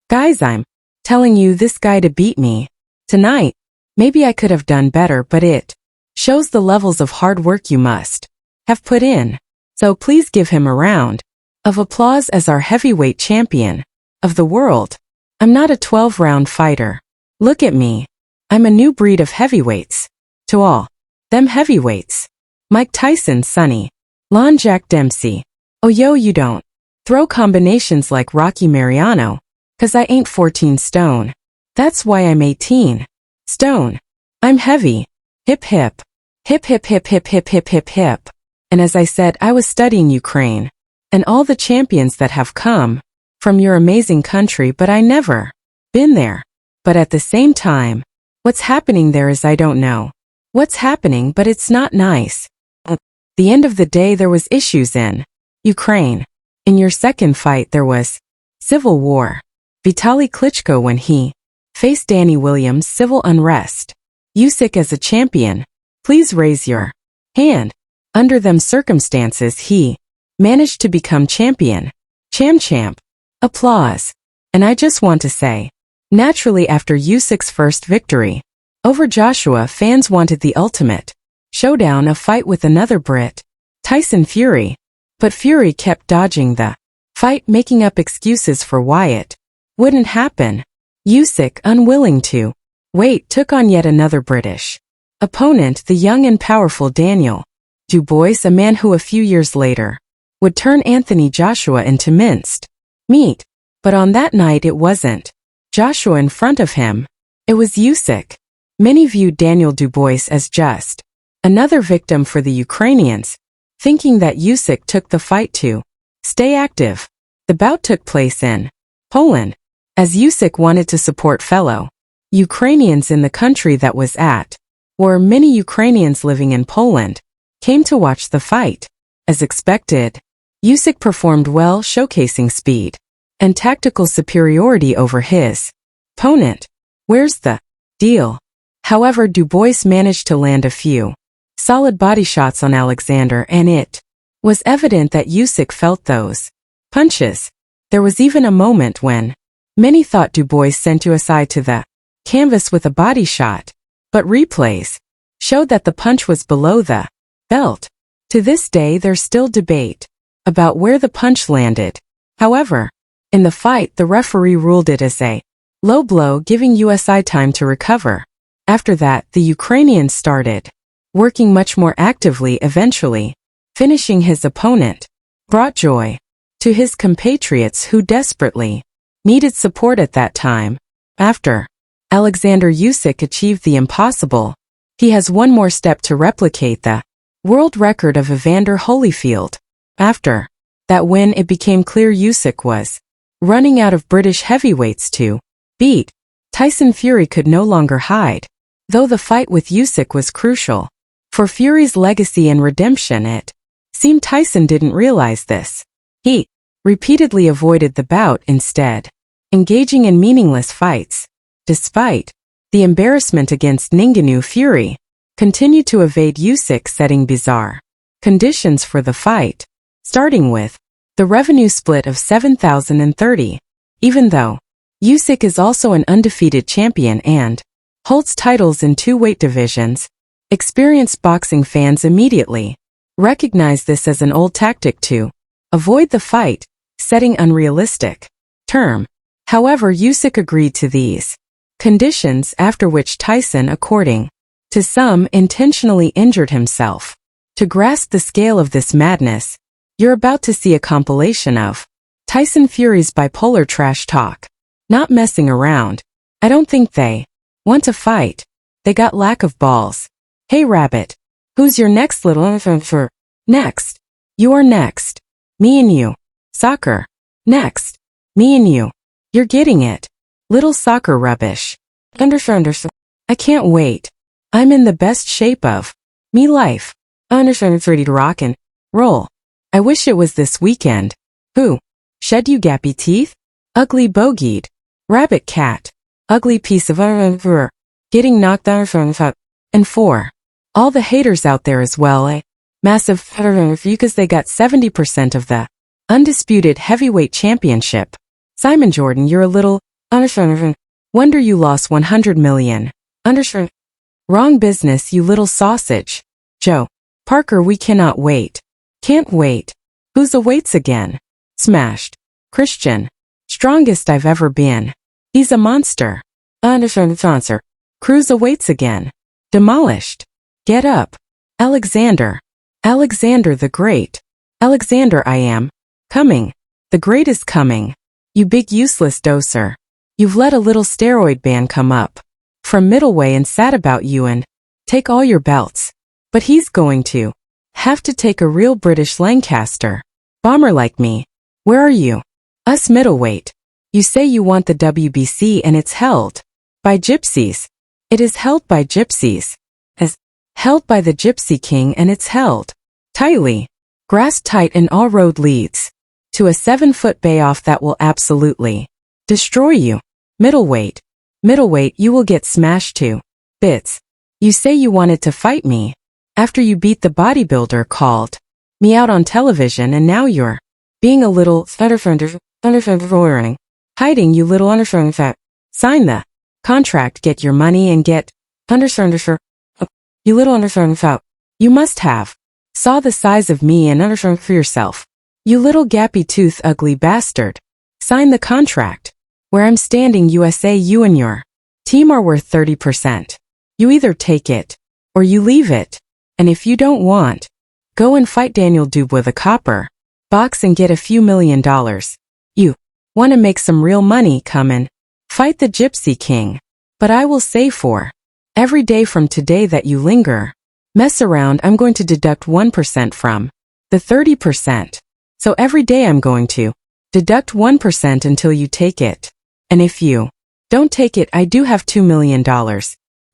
Guys, I'm telling you this guy to beat me tonight. Maybe I could have done better, but it shows the levels of hard work you must have put in. So please give him a round of applause as our heavyweight champion of the world. I'm not a 12-round fighter. Look at me. I'm a new breed of heavyweights. To all them heavyweights. Mike Tyson, Sonny Lon, Jack Dempsey. Oh yo, you don't throw combinations like Rocky Mariano, 'cause I ain't 14 stone. That's why I'm 18 stone. I'm heavy. Hip hip. Hip hip hip hip hip hip hip hip. And as I said, I was studying Ukraine and all the champions that have come from your amazing country, but I never been there. But at the same time, what's happening there is I don't know what's happening, but it's not nice. At the end of the day, there was issues in Ukraine. In your second fight, there was civil war. Vitaly Klitschko when he faced Danny Williams, civil unrest. Usyk as a champion. Please raise your hand. Under them circumstances, he managed to become champion. Champ. Applause. And I just want to say, naturally after Usyk's first victory over Joshua, fans wanted the ultimate showdown, a fight with another Brit, Tyson Fury. But Fury kept dodging the fight, making up excuses for why it wouldn't happen. Usyk, unwilling to wait, took on yet another British opponent, the young and powerful Daniel Dubois, a man who a few years later would turn Anthony Joshua into minced meat. But on that night it wasn't Joshua in front of him, it was Usyk. Many viewed Daniel Dubois as just another victim for the Ukrainians, thinking that Usyk took the fight to stay active. The bout took place in Poland, as Usyk wanted to support fellow Ukrainians in the country that was at war. Many Ukrainians living in Poland came to watch the fight. As expected, Usyk performed well, showcasing speed and tactical superiority over his opponent. Where's the deal? However, Dubois managed to land a few solid body shots on Oleksandr, and it was evident that Usyk felt those punches. There was even a moment when many thought Dubois sent Usyk to the canvas with a body shot, but replays showed that the punch was below the belt. To this day, there's still debate about where the punch landed. However, in the fight, the referee ruled it as a low blow, giving Usyk time to recover. After that, the Ukrainians started working much more actively, eventually finishing his opponent. Brought joy to his compatriots who desperately needed support at that time. After Oleksandr Usyk achieved the impossible, he has one more step to replicate the world record of Evander Holyfield. After that win, it became clear Usyk was running out of British heavyweights to beat. Tyson Fury could no longer hide. Though the fight with Usyk was crucial for Fury's legacy and redemption, it seemed Tyson didn't realize this. He repeatedly avoided the bout, instead engaging in meaningless fights. Despite the embarrassment against Ngannou, Fury continued to evade Usyk, setting bizarre conditions for the fight, starting with the revenue split of 7,030. Even though Usyk is also an undefeated champion and holds titles in 2 weight divisions, experienced boxing fans immediately recognize this as an old tactic to avoid the fight, setting unrealistic term. However, Usyk agreed to these conditions, after which Tyson, according to some, intentionally injured himself. To grasp the scale of this madness, you're about to see a compilation of Tyson Fury's bipolar trash talk. Not messing around. I don't think they want to fight. They got lack of balls. Hey Rabbit, who's your next little for? Next. You're next. Me and you. Soccer. Next. Me and you. You're getting it. Little soccer rubbish. Understand. I can't wait. I'm in the best shape of me life. Understand, ready to rock and roll. I wish it was this weekend. Who? Shed you gappy teeth? Ugly bogeyed. Rabbit cat. Ugly piece of getting knocked down from up. And for all the haters out there as well, a massive because they got 70% of the undisputed heavyweight championship. Simon Jordan, you're a little Understand. Wonder you lost 100 million. Understand. Wrong business, you little sausage. Joe. Parker, we cannot wait. Can't wait. Who's awaits again? Smashed. Christian. Strongest I've ever been. He's a monster. Understand. Sponsor. Cruz awaits again. Demolished. Get up. Alexander. Alexander the Great. Alexander, I am. Coming. The Great is coming. You big useless doser. You've let a little steroid band come up from middleweight and sat about you and take all your belts. But he's going to have to take a real British Lancaster bomber like me. Where are you? Us middleweight. You say you want the WBC and it's held by gypsies. It is held by gypsies. As held by the Gypsy King, and it's held tightly, grasped tight, and all road leads to a 7-foot bay-off that will absolutely destroy you. Middleweight. Middleweight, you will get smashed to bits. You say you wanted to fight me after you beat the bodybuilder, called me out on television, and now you're being a little hiding, you little underfund. Sign the contract, get your money, and get underfund. You little underfund. You must have saw the size of me and underfund for yourself. You little gappy tooth ugly bastard. Sign the contract. Where I'm standing, USA, you and your team are worth 30%. You either take it or you leave it. And if you don't want, go and fight Daniel Dubois the copper box and get a few $1 million. You want to make some real money, come and fight the Gypsy King. But I will say for every day from today that you linger, mess around, I'm going to deduct 1% from the 30%. So every day I'm going to deduct 1% until you take it. And if you don't take it, I do have $2 million.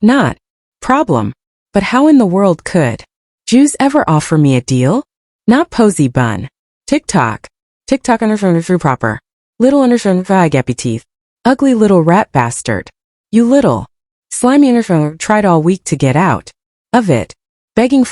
Not problem. But how in the world could Jews ever offer me a deal? Not posy bun. TikTok. TikTok underfund through proper. Little underfund gappy teeth. Ugly little rat bastard. You little slimy underfund tried all week to get out of it. Begging for